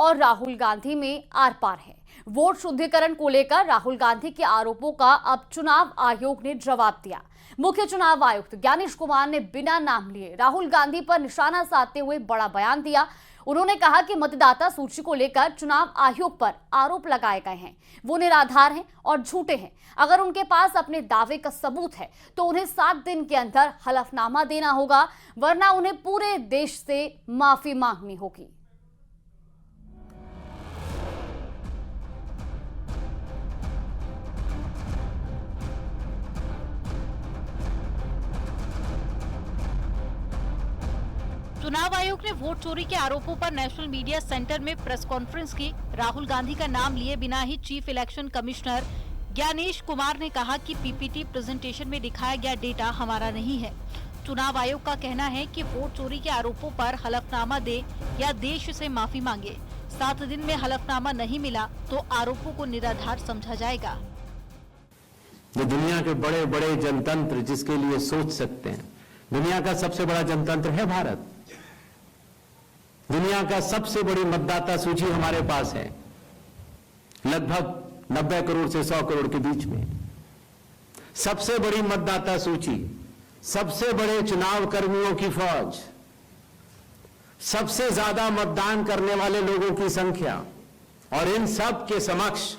और राहुल गांधी में आर पार है। वोट शुद्धिकरण को लेकर राहुल गांधी के आरोपों का अब चुनाव आयोग ने जवाब दिया। मुख्य चुनाव आयुक्त ज्ञानेश कुमार ने बिना नाम लिए राहुल गांधी पर निशाना साधते हुए बड़ा बयान दिया। उन्होंने कहा कि मतदाता सूची को लेकर चुनाव आयोग पर आरोप लगाए गए हैं, वो निराधार हैं और झूठे हैं। अगर उनके पास अपने दावे का सबूत है तो उन्हें 7 दिन के अंदर हलफनामा देना होगा, वरना उन्हें पूरे देश से माफी मांगनी होगी। चुनाव आयोग ने वोट चोरी के आरोपों पर नेशनल मीडिया सेंटर में प्रेस कॉन्फ्रेंस की। राहुल गांधी का नाम लिए बिना ही chief election commissioner Gyanesh Kumar ने कहा कि पीपीटी प्रेजेंटेशन में दिखाया गया डेटा हमारा नहीं है। चुनाव आयोग का कहना है कि वोट चोरी के आरोपों पर हलफनामा दे या देश से माफी मांगे। 7 दिन में हलफनामा नहीं मिला तो आरोपों को निराधार समझा जाएगा। जो दुनिया के बड़े बड़े जनतंत्र जिसके लिए सोच सकते हैं, दुनिया का सबसे बड़ा जनतंत्र है भारत। दुनिया का सबसे बड़ी मतदाता सूची हमारे पास है, लगभग 90 करोड़ से 100 करोड़ के बीच में। सबसे बड़ी मतदाता सूची, सबसे बड़े चुनाव कर्मियों की फौज, सबसे ज्यादा मतदान करने वाले लोगों की संख्या, और इन सब के समक्ष,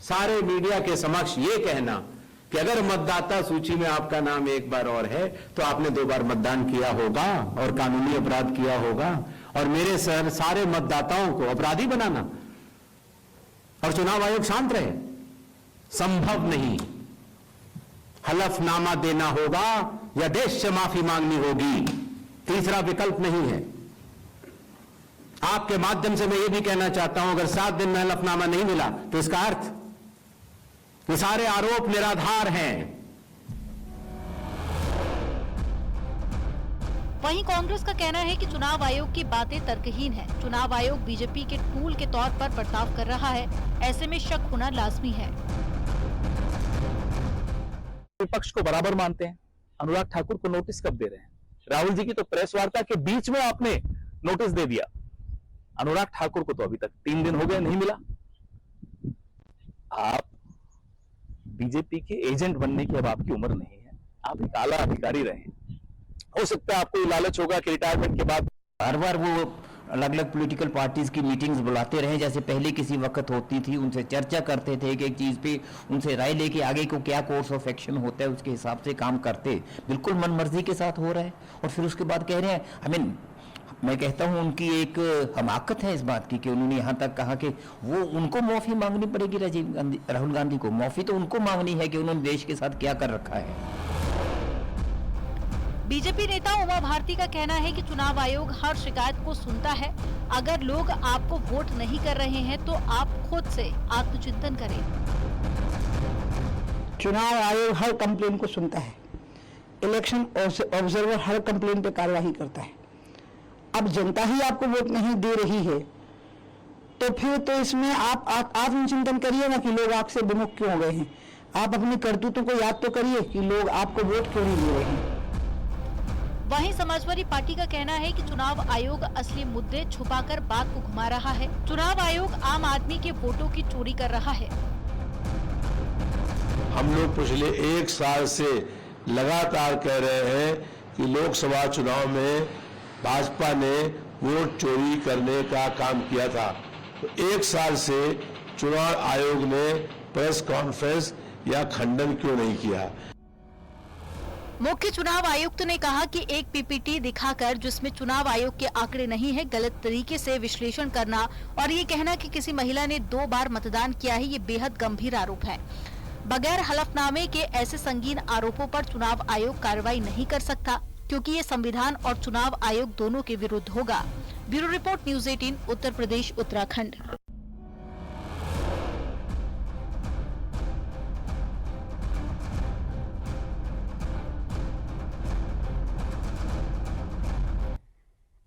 सारे मीडिया के समक्ष ये कहना कि अगर मतदाता सूची में आपका नाम एक बार और है तो आपने 2 बार मतदान किया होगा और कानूनी अपराध किया होगा, और मेरे सारे मतदाताओं को अपराधी बनाना और चुनाव आयोग शांत रहे, संभव नहीं। हलफनामा देना होगा या देश से माफी मांगनी होगी, तीसरा विकल्प नहीं है। आपके माध्यम से मैं ये भी कहना चाहता हूं, अगर 7 दिन में हलफनामा नहीं मिला तो इसका अर्थ ये सारे आरोप निराधार हैं। वहीं कांग्रेस का कहना है कि चुनाव आयोग की बातें तर्कहीन है। चुनाव आयोग बीजेपी के टूल के तौर पर बर्ताव कर रहा है, ऐसे में शक होना लाजमी है। विपक्ष को बराबर मानते हैं, अनुराग ठाकुर को नोटिस कब दे रहे हैं? राहुल जी की तो प्रेस वार्ता के बीच में आपने नोटिस दे दिया। अनुराग ठाकुर को तो अभी तक 3 दिन हो गए, नहीं मिला। आप बीजेपी के एजेंट बनने की अब आपकी उम्र नहीं है, आप एक आला अधिकारी रहे। हो सकता है आपको लालच होगा कि रिटायरमेंट के बाद हर बार वो अलग अलग पॉलिटिकल पार्टीज की मीटिंग्स बुलाते रहे, जैसे पहले किसी वक्त होती थी, उनसे चर्चा करते थे एक चीज पे, उनसे राय लेके आगे को क्या कोर्स ऑफ एक्शन होता है उसके हिसाब से काम करते। बिल्कुल मनमर्जी के साथ हो रहा है और फिर उसके बाद कह रहे हैं, मैं कहता हूं उनकी एक हमाकत है इस बात की कि उन्होंने यहां तक कहा कि वो उनको माफी मांगनी पड़ेगी। राहुल गांधी को माफी तो उनको मांगनी है कि उन्होंने देश के साथ क्या कर रखा है। बीजेपी नेता उमा भारती का कहना है कि चुनाव आयोग हर शिकायत को सुनता है। अगर लोग आपको वोट नहीं कर रहे हैं तो आप खुद से आत्मचिंतन करें। चुनाव आयोग हर कंप्लेंट को सुनता है, इलेक्शन ऑब्जर्वर हर कंप्लेंट पे कार्यवाही करता है। अब जनता ही आपको वोट नहीं दे रही है तो फिर तो इसमें आप आत्मचिंतन करिए ना कि लोग आपसे विमुख क्यों हो गए हैं। आप अपनी करतूतों को याद तो करिए कि लोग आपको वोट क्यों नहीं दे रहे हैं। वहीं समाजवादी पार्टी का कहना है कि चुनाव आयोग असली मुद्दे छुपाकर बात को घुमा रहा है। चुनाव आयोग आम आदमी के वोटों की चोरी कर रहा है। हम लोग पिछले 1 साल से लगातार कह रहे हैं कि लोकसभा चुनाव में भाजपा ने वोट चोरी करने का काम किया था, तो 1 साल से चुनाव आयोग ने प्रेस कॉन्फ्रेंस या खंडन क्यों नहीं किया? मुख्य चुनाव आयुक्त ने कहा कि एक पीपीटी दिखाकर जिसमें चुनाव आयोग के आंकड़े नहीं है, गलत तरीके से विश्लेषण करना और ये कहना कि किसी महिला ने 2 बार मतदान किया है, ये बेहद गंभीर आरोप है। बगैर हलफनामे के ऐसे संगीन आरोपों पर चुनाव आयोग कार्रवाई नहीं कर सकता, क्योंकि ये संविधान और चुनाव आयोग दोनों के विरुद्ध होगा। Bureau report, news 18, Uttar Pradesh, Uttarakhand.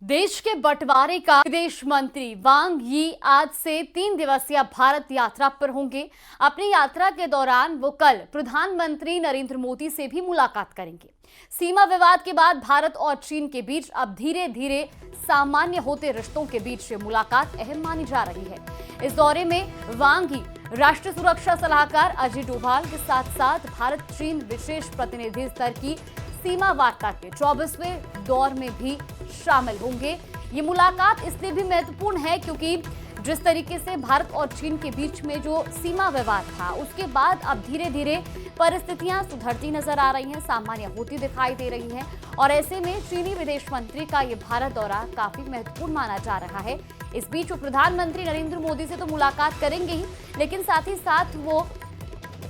देश के बंटवारे का विदेश मंत्री वांग यी आज से 3 दिवसीय भारत यात्रा पर होंगे। अपनी यात्रा के दौरान वो कल प्रधानमंत्री नरेंद्र मोदी से भी मुलाकात करेंगे। सीमा विवाद के बाद भारत और चीन के बीच अब धीरे धीरे सामान्य होते रिश्तों के बीच ये मुलाकात अहम मानी जा रही है। इस दौरे में वांग ही राष्ट्रीय सुरक्षा सलाहकार अजीत डोभाल के साथ साथ भारत चीन विशेष प्रतिनिधि स्तर की सीमा वार्ता के 24वें दौर में भी शामिल होंगे। ये मुलाकात इसलिए भी महत्वपूर्ण है क्योंकि जिस तरीके से भारत और चीन के बीच में जो सीमा विवाद था, उसके बाद अब धीरे धीरे परिस्थितियां सुधरती नजर आ रही हैं, सामान्य होती दिखाई दे रही हैं और ऐसे में चीनी विदेश मंत्री का ये भारत दौरा काफी महत्वपूर्ण माना जा रहा है। इस बीच वो प्रधानमंत्री नरेंद्र मोदी से तो मुलाकात करेंगे ही, लेकिन साथ ही साथ वो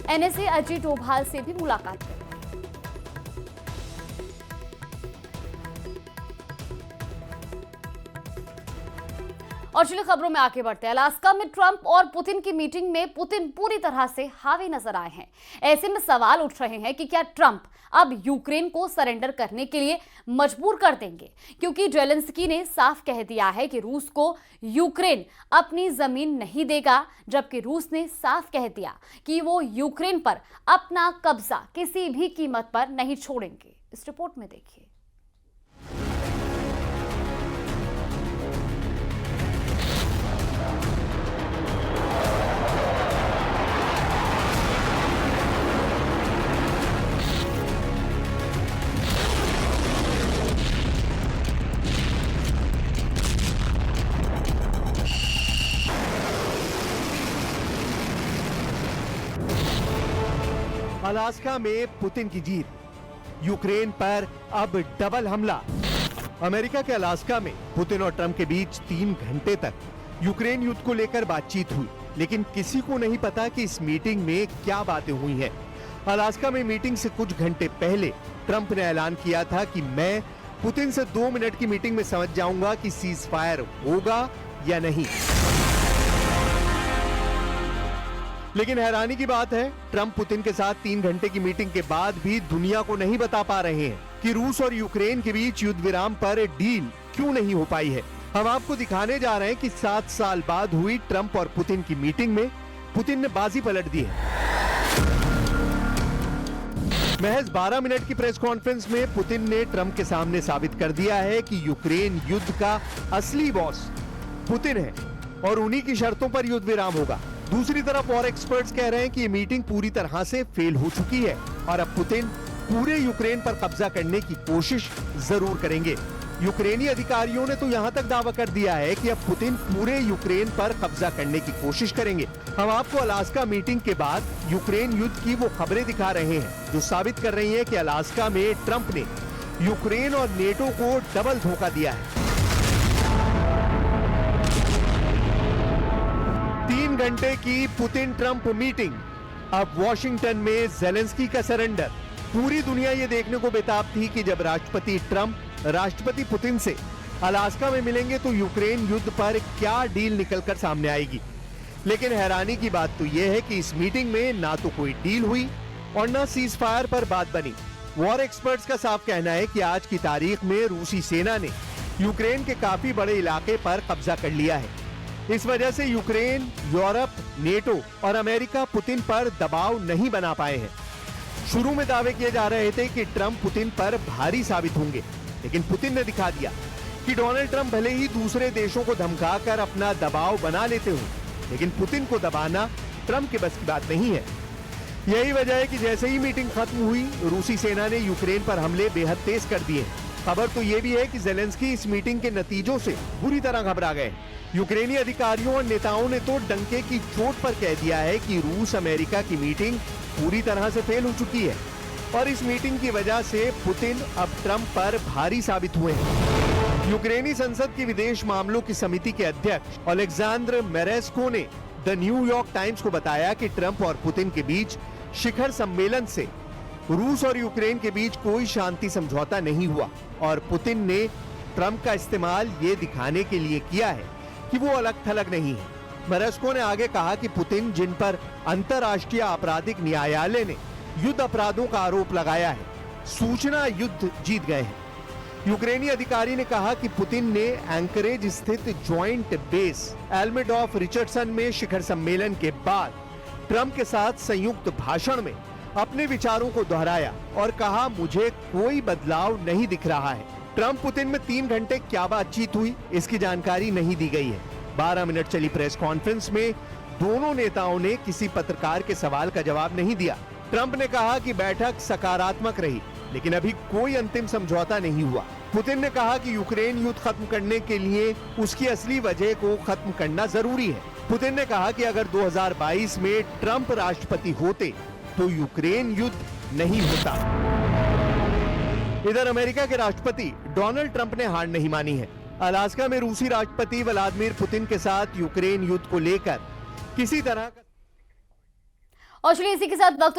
एनएसए अजीत डोभाल से भी मुलाकात करेंगे। और चलिए खबरों में आगे बढ़ते हैं। अलास्का में ट्रंप और पुतिन की मीटिंग में पुतिन पूरी तरह से हावी नजर आए हैं। ऐसे में सवाल उठ रहे हैं कि क्या ट्रंप अब यूक्रेन को सरेंडर करने के लिए मजबूर कर देंगे, क्योंकि जेलेंस्की ने साफ कह दिया है कि रूस को यूक्रेन अपनी जमीन नहीं देगा, जबकि रूस ने साफ कह दिया कि वो यूक्रेन पर अपना कब्जा किसी भी कीमत पर नहीं छोड़ेंगे। इस रिपोर्ट में देखिए। अलास्का में पुतिन की जीत, यूक्रेन पर अब डबल हमला। अमेरिका के अलास्का में पुतिन और ट्रंप के बीच 3 घंटे तक यूक्रेन युद्ध को लेकर बातचीत हुई, लेकिन किसी को नहीं पता कि इस मीटिंग में क्या बातें हुई हैं। अलास्का में मीटिंग से कुछ घंटे पहले ट्रंप ने ऐलान किया था कि मैं पुतिन से 2 मिनट की मीटिंग में समझ जाऊंगा कि सीज फायर होगा या नहीं। लेकिन हैरानी की बात है, ट्रंप पुतिन के साथ 3 घंटे की मीटिंग के बाद भी दुनिया को नहीं बता पा रहे हैं कि रूस और यूक्रेन के बीच युद्ध विराम पर डील क्यों नहीं हो पाई है। हम आपको दिखाने जा रहे हैं कि 7 साल बाद हुई ट्रंप और पुतिन की मीटिंग में पुतिन ने बाजी पलट दी है। महज 12 मिनट की प्रेस कॉन्फ्रेंस में पुतिन ने ट्रंप के सामने साबित कर दिया है कि यूक्रेन युद्ध का असली बॉस पुतिन है और उन्हीं की शर्तों पर युद्ध विराम होगा। दूसरी तरफ और एक्सपर्ट्स कह रहे हैं कि ये मीटिंग पूरी तरह से फेल हो चुकी है और अब पुतिन पूरे यूक्रेन पर कब्जा करने की कोशिश जरूर करेंगे। यूक्रेनी अधिकारियों ने तो यहां तक दावा कर दिया है कि अब पुतिन पूरे यूक्रेन पर कब्जा करने की कोशिश करेंगे। हम आपको अलास्का मीटिंग के बाद यूक्रेन युद्ध की वो खबरें दिखा रहे हैं जो साबित कर रही हैं कि अलास्का में ट्रंप ने यूक्रेन और नेटो को डबल धोखा दिया है। 3 घंटे की पुतिन ट्रंप मीटिंग, अब वॉशिंगटन में जेलेंस्की का सरेंडर। पूरी दुनिया ये देखने को बेताब थी कि जब राष्ट्रपति ट्रंप राष्ट्रपति पुतिन से अलास्का में मिलेंगे तो यूक्रेन युद्ध पर क्या डील निकलकर सामने आएगी। लेकिन हैरानी की बात तो यह है कि इस मीटिंग में ना तो कोई डील हुई और ना सीज फायर पर बात बनी। वॉर एक्सपर्ट्स का साफ कहना है कि आज की तारीख में रूसी सेना ने यूक्रेन के काफी बड़े इलाके पर कब्जा कर लिया है। इस वजह से यूक्रेन, यूरोप, नेटो और अमेरिका पुतिन पर दबाव नहीं बना पाए हैं। शुरू में दावे किए जा रहे थे कि ट्रंप पुतिन पर भारी साबित होंगे, लेकिन पुतिन ने दिखा दिया कि डोनाल्ड ट्रंप भले ही दूसरे देशों को धमकाकर अपना दबाव बना लेते हो, लेकिन पुतिन को दबाना ट्रंप के बस की बात नहीं है। यही वजह है कि जैसे ही मीटिंग खत्म हुई, रूसी सेना ने यूक्रेन पर हमले बेहद तेज कर दिए। खबर तो ये भी है कि जेलेंस्की इस मीटिंग के नतीजों से बुरी तरह घबरा गए। यूक्रेनी अधिकारियों और नेताओं ने तो डंके की चोट पर कह दिया है कि रूस अमेरिका की मीटिंग पूरी तरह से फेल हो चुकी है और इस मीटिंग की वजह से पुतिन अब ट्रंप पर भारी साबित हुए हैं। यूक्रेनी संसद की विदेश मामलों की समिति के अध्यक्ष ओलेक्जेंद्र मेरेस्को ने द न्यूयॉर्क टाइम्स को बताया कि ट्रंप और पुतिन के बीच शिखर सम्मेलन से रूस और यूक्रेन के बीच कोई शांति समझौता नहीं हुआ और पुतिन ने ट्रंप का इस्तेमाल ये दिखाने के लिए किया है कि वो अलग थलग नहीं है। मेरेस्को ने आगे कहा कि पुतिन, जिन पर अंतर्राष्ट्रीय आपराधिक न्यायालय ने युद्ध अपराधों का आरोप लगाया है, सूचना युद्ध जीत गए हैं। यूक्रेनी अधिकारी ने कहा कि पुतिन ने एंकरेज स्थित ज्वाइंट बेस एल्मेडॉफ रिचर्डसन में शिखर सम्मेलन के बाद ट्रंप के साथ संयुक्त भाषण में अपने विचारों को दोहराया और कहा, मुझे कोई बदलाव नहीं दिख रहा है। ट्रंप पुतिन में 3 घंटे क्या बातचीत हुई, इसकी जानकारी नहीं दी गई है। 12 मिनट चली प्रेस कॉन्फ्रेंस में दोनों नेताओं ने किसी पत्रकार के सवाल का जवाब नहीं दिया। ट्रंप ने कहा कि बैठक सकारात्मक रही, लेकिन अभी कोई अंतिम समझौता नहीं हुआ। पुतिन ने कहा कि यूक्रेन युद्ध खत्म करने के लिए उसकी असली वजह को खत्म करना जरूरी है। पुतिन ने कहा कि अगर 2022 में ट्रंप राष्ट्रपति होते तो यूक्रेन युद्ध नहीं होता। इधर अमेरिका के राष्ट्रपति डोनाल्ड ट्रंप ने हार नहीं मानी है। अलास्का में रूसी राष्ट्रपति व्लादिमीर पुतिन के साथ यूक्रेन युद्ध को लेकर किसी तरह का और चलिए इसी के साथ वक्त